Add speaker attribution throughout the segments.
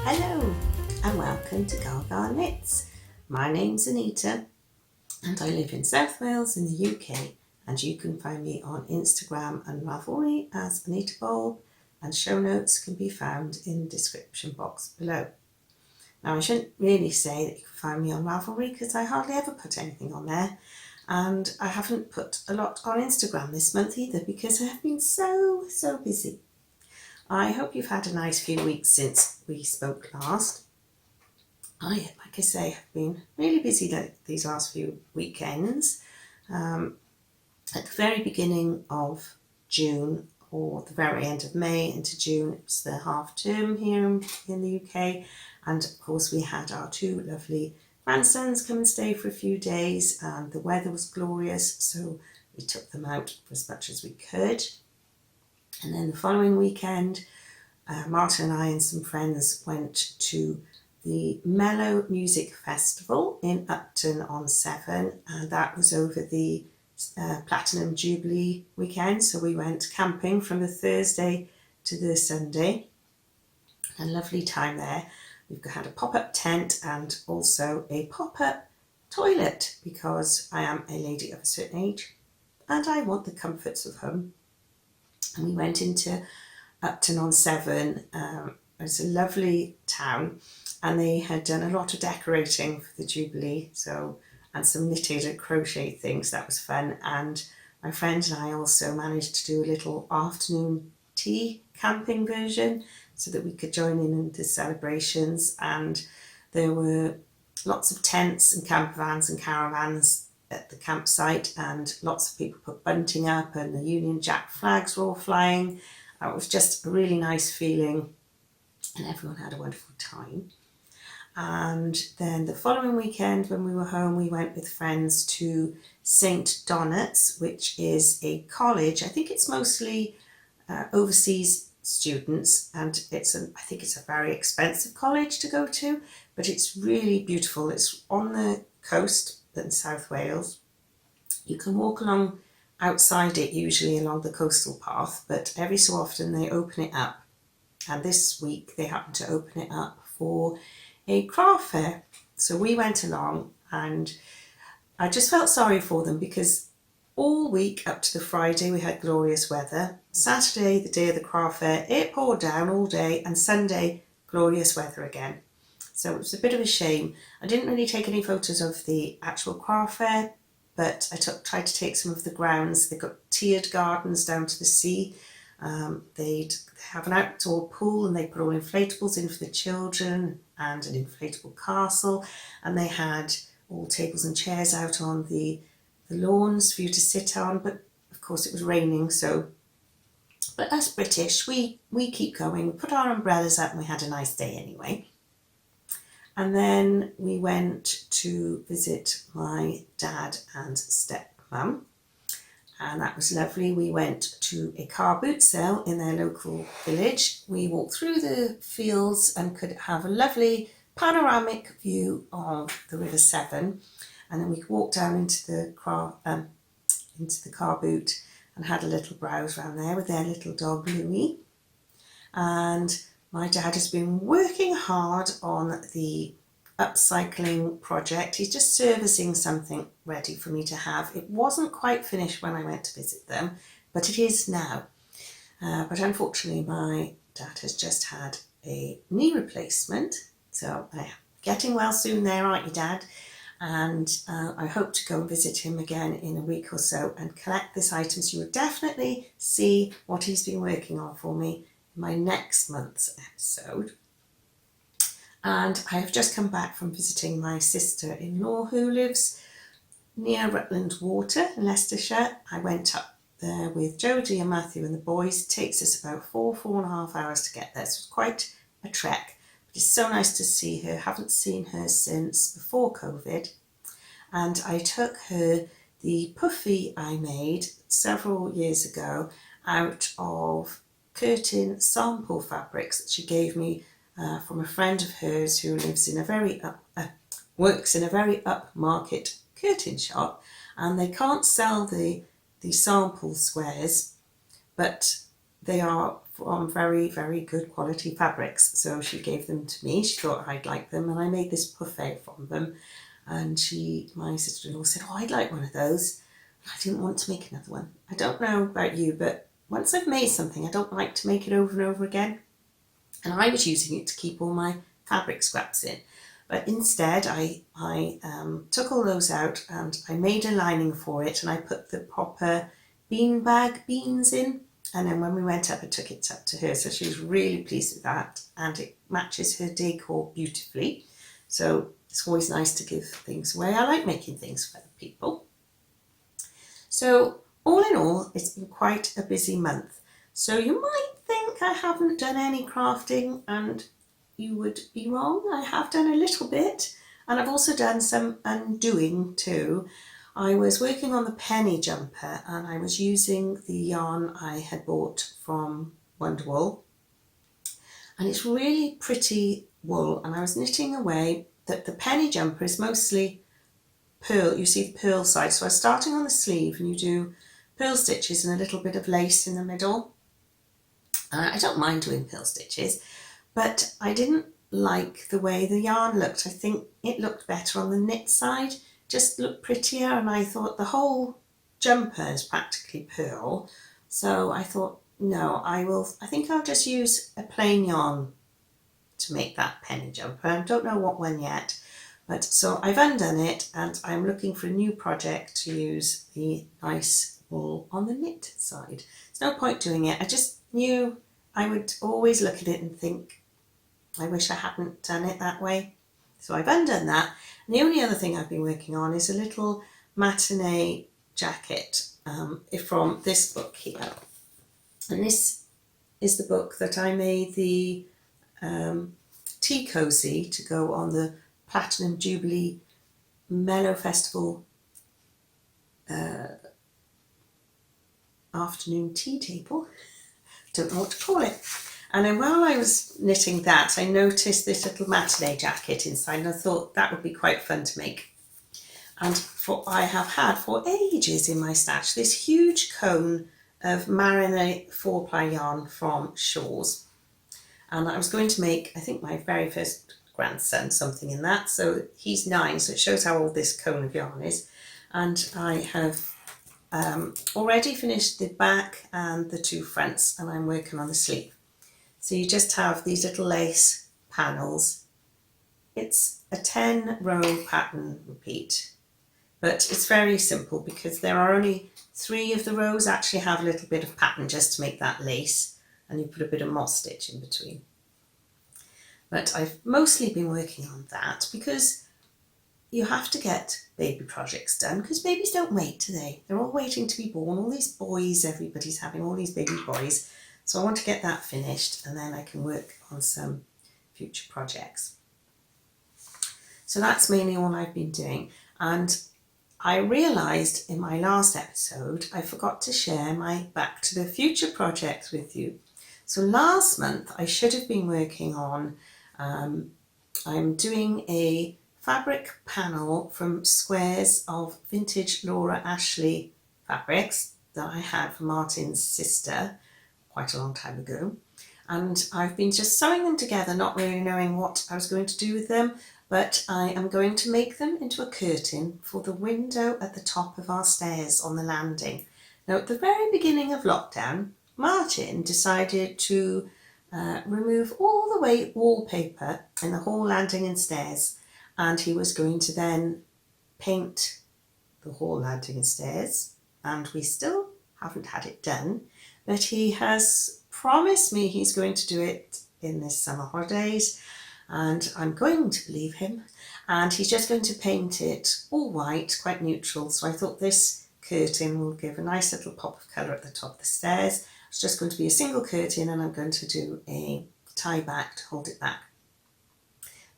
Speaker 1: Hello and welcome to Gaga Knits. My name's Anita and I live in South Wales in the UK, and you can find me on Instagram and Ravelry as Anita Bulb, and show notes can be found in the description box below. Now, I shouldn't really say that you can find me on Ravelry because I hardly ever put anything on there, and I haven't put a lot on Instagram this month either because I have been so busy. I hope you've had a nice few weeks since we spoke last. Like I say, have been really busy these last few weekends. At the very beginning of June, or the very end of May into June, it was the half term here in the UK, and of course we had our two lovely grandsons come and stay for a few days, and the weather was glorious, so we took them out for as much as we could. And then the following weekend, Martin and I and some friends went to the Mellow Music Festival in Upton-on-Severn, and that was over the Platinum Jubilee weekend. So we went camping from the Thursday to the Sunday. A lovely time there. We've had a pop-up tent and also a pop-up toilet because I am a lady of a certain age and I want the comforts of home. And we went into Upton-on-Severn. It's a lovely town, and they had done a lot of decorating for the Jubilee, and some knitted and crochet things. That was fun. And my friend and I also managed to do a little afternoon tea camping version so that we could join in the celebrations. And there were lots of tents and camper vans and caravans at the campsite, and lots of people put bunting up and the Union Jack flags were all flying. It was just a really nice feeling and everyone had a wonderful time. And then the following weekend when we were home, we went with friends to St Donat's, which is a college. I think it's mostly overseas students, and I think it's a very expensive college to go to, but it's really beautiful. It's on the coast in South Wales. You can walk along outside it, usually along the coastal path, but every so often they open it up. And this week they happened to open it up for a craft fair. So we went along, and I just felt sorry for them because all week up to the Friday we had glorious weather. Saturday, the day of the craft fair, it poured down all day, and Sunday, glorious weather again. So it was a bit of a shame. I didn't really take any photos of the actual craft fair, but I tried to take some of the grounds. They've got tiered gardens down to the sea. They'd have an outdoor pool, and they put all inflatables in for the children and an inflatable castle. And they had all tables and chairs out on the lawns for you to sit on. But of course it was raining, but us British, we keep going. We put our umbrellas out and we had a nice day anyway. And then we went to visit my dad and stepmum, and that was lovely. We went to a car boot sale in their local village. We walked through the fields and could have a lovely panoramic view of the River Severn, and then we walked down into the car boot and had a little browse around there with their little dog Louie. And my dad has been working hard on the upcycling project. He's just servicing something ready for me to have. It wasn't quite finished when I went to visit them, but it is now. But unfortunately, my dad has just had a knee replacement. So getting well soon there, aren't you, Dad? And I hope to go and visit him again in a week or so and collect this item. So you will definitely see what he's been working on for me my next month's episode. And I have just come back from visiting my sister-in-law who lives near Rutland Water in Leicestershire. I went up there with Jodie and Matthew and the boys. It takes us about 4.5 hours to get there, so it's quite a trek. But it's so nice to see her. Haven't seen her since before COVID. And I took her the pouffe I made several years ago out of curtain sample fabrics that she gave me from a friend of hers who lives in works in a very upmarket curtain shop, and they can't sell the sample squares, but they are from very, very good quality fabrics. So she gave them to me. She thought I'd like them, and I made this pouffe from them. And my sister-in-law said, oh, I'd like one of those. I didn't want to make another one. I don't know about you, but once I've made something, I don't like to make it over and over again. And I was using it to keep all my fabric scraps in. But instead, I took all those out and I made a lining for it, and I put the proper beanbag beans in. And then when we went up, I took it up to her. So she was really pleased with that, and it matches her decor beautifully. So it's always nice to give things away. I like making things for other people. So all in all, it's been quite a busy month. So you might think I haven't done any crafting, and you would be wrong. I have done a little bit, and I've also done some undoing too. I was working on the Pene jumper, and I was using the yarn I had bought from Wonderwool, and it's really pretty wool, and I was knitting away. That the Pene jumper is mostly pearl. You see the pearl side, so I was starting on the sleeve, and you do pearl stitches and a little bit of lace in the middle. I don't mind doing pearl stitches, but I didn't like the way the yarn looked. I think it looked better on the knit side, just looked prettier, and I thought the whole jumper is practically pearl. So I thought, no, I think I'll just use a plain yarn to make that Pene jumper. I don't know what one yet, but so I've undone it, and I'm looking for a new project to use the nice wool on the knit side. There's no point doing it. I just knew I would always look at it and think, I wish I hadn't done it that way. So I've undone that. And the only other thing I've been working on is a little matinee jacket from this book here. And this is the book that I made the tea cozy to go on the Platinum Jubilee Mellow Festival afternoon tea table. Don't know what to call it. And then while I was knitting that, I noticed this little matinee jacket inside, and I thought that would be quite fun to make. And I have had for ages in my stash this huge cone of marinade 4-ply yarn from Shaw's. And I was going to make, I think, my very first grandson something in that. So he's 9, so it shows how old this cone of yarn is. And I have already finished the back and the 2 fronts, and I'm working on the sleeve. So you just have these little lace panels. It's a 10-row pattern repeat, but it's very simple because there are only 3 of the rows actually have a little bit of pattern just to make that lace, and you put a bit of moss stitch in between. But I've mostly been working on that because you have to get baby projects done, because babies don't wait, do they? They're all waiting to be born. All these boys, everybody's having all these baby boys. So I want to get that finished, and then I can work on some future projects. So that's mainly all I've been doing. And I realised in my last episode, I forgot to share my Back to the Future projects with you. So last month I should have been working on, I'm doing a fabric panel from squares of vintage Laura Ashley fabrics that I had from Martin's sister quite a long time ago. And I've been just sewing them together, not really knowing what I was going to do with them, but I am going to make them into a curtain for the window at the top of our stairs on the landing. Now, at the very beginning of lockdown, Martin decided to remove all the white wallpaper in the hall, landing and stairs, and he was going to then paint the hall, landing and stairs, and we still haven't had it done, but he has promised me he's going to do it in this summer holidays, and I'm going to believe him, and he's just going to paint it all white, quite neutral. So I thought this curtain will give a nice little pop of colour at the top of the stairs. It's just going to be a single curtain, and I'm going to do a tie back to hold it back,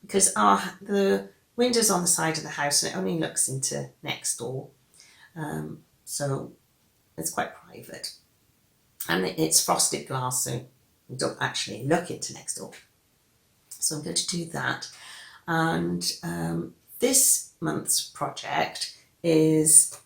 Speaker 1: because the window's on the side of the house and it only looks into next door, so it's quite private, and it's frosted glass, so you don't actually look into next door. So I'm going to do that. And this month's project is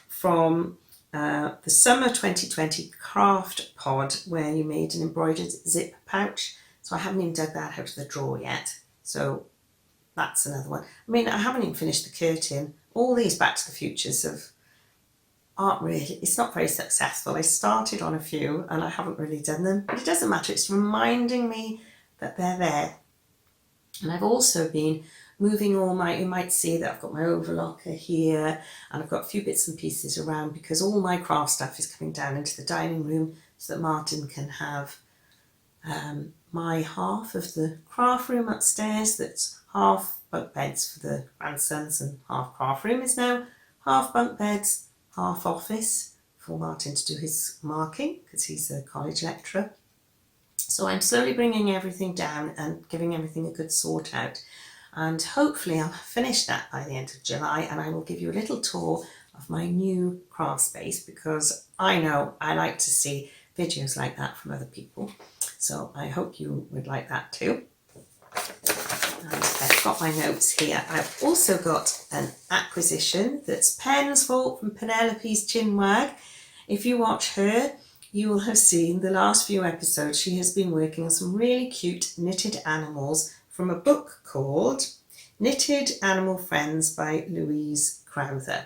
Speaker 1: from the summer 2020 craft pod where you made an embroidered zip pouch. So I haven't even dug that out of the drawer yet. So that's another one. I mean, I haven't even finished the curtain. All these Back to the Futures aren't really, it's not very successful. I started on a few and I haven't really done them, but it doesn't matter. It's reminding me that they're there. And I've also been moving all my, you might see that I've got my overlocker here and I've got a few bits and pieces around because all my craft stuff is coming down into the dining room so that Martin can have my half of the craft room upstairs that's half bunk beds for the grandsons and half craft room is now half bunk beds, half office for Martin to do his marking because he's a college lecturer. So I'm slowly bringing everything down and giving everything a good sort out. And hopefully I'll finish that by the end of July and I will give you a little tour of my new craft space because I know I like to see videos like that from other people. So I hope you would like that too. And I've got my notes here. I've also got an acquisition that's Pene's fault from Penelope's Chinwag. If you watch her, you will have seen the last few episodes. She has been working on some really cute knitted animals from a book called Knitted Animal Friends by Louise Crowther.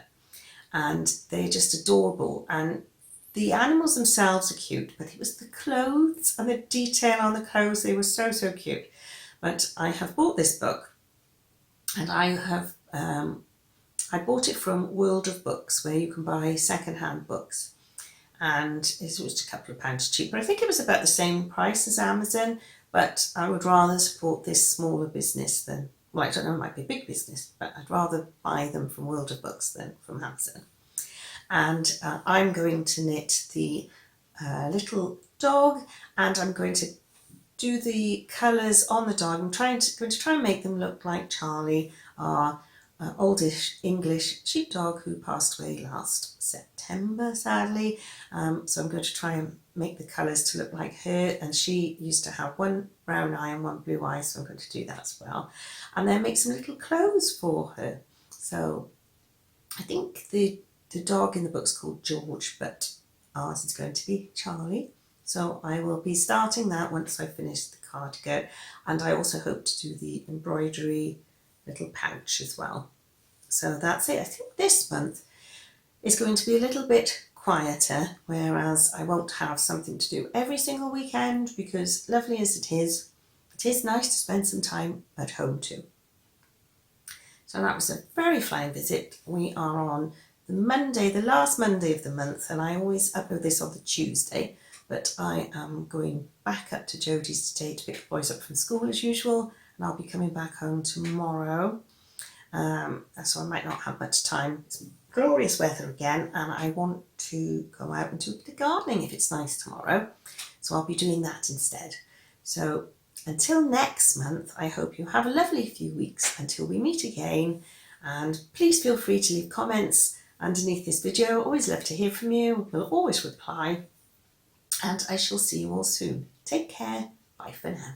Speaker 1: And they're just adorable. And the animals themselves are cute, but it was the clothes and the detail on the clothes. They were so, so cute. But I have bought this book and I bought it from World of Books where you can buy second-hand books. And it was a couple of pounds cheaper. I think it was about the same price as Amazon, but I would rather support this smaller business than, well, I don't know, it might be a big business, but I'd rather buy them from World of Books than from Amazon. And I'm going to knit the little dog and I'm going to do the colours on the dog. I'm going to try and make them look like Charlie, our oldish English sheepdog who passed away last September, sadly. So I'm going to try and make the colours to look like her, and she used to have one brown eye and one blue eye, so I'm going to do that as well. And then make some little clothes for her. So I think the dog in the book's called George, but ours is going to be Charlie. So I will be starting that once I finish the cardigan, and I also hope to do the embroidery little pouch as well. So that's it. I think this month is going to be a little bit quieter, whereas I won't have something to do every single weekend because lovely as it is nice to spend some time at home too. So that was a very flying visit. We are on the Monday, the last Monday of the month, and I always upload this on the Tuesday, but I am going back up to Jodie's today to pick the boys up from school as usual, and I'll be coming back home tomorrow. So I might not have much time. It's glorious weather again, and I want to go out and do a bit of gardening if it's nice tomorrow. So I'll be doing that instead. So until next month, I hope you have a lovely few weeks until we meet again. And please feel free to leave comments underneath this video. Always love to hear from you. We'll always reply. And I shall see you all soon. Take care. Bye for now.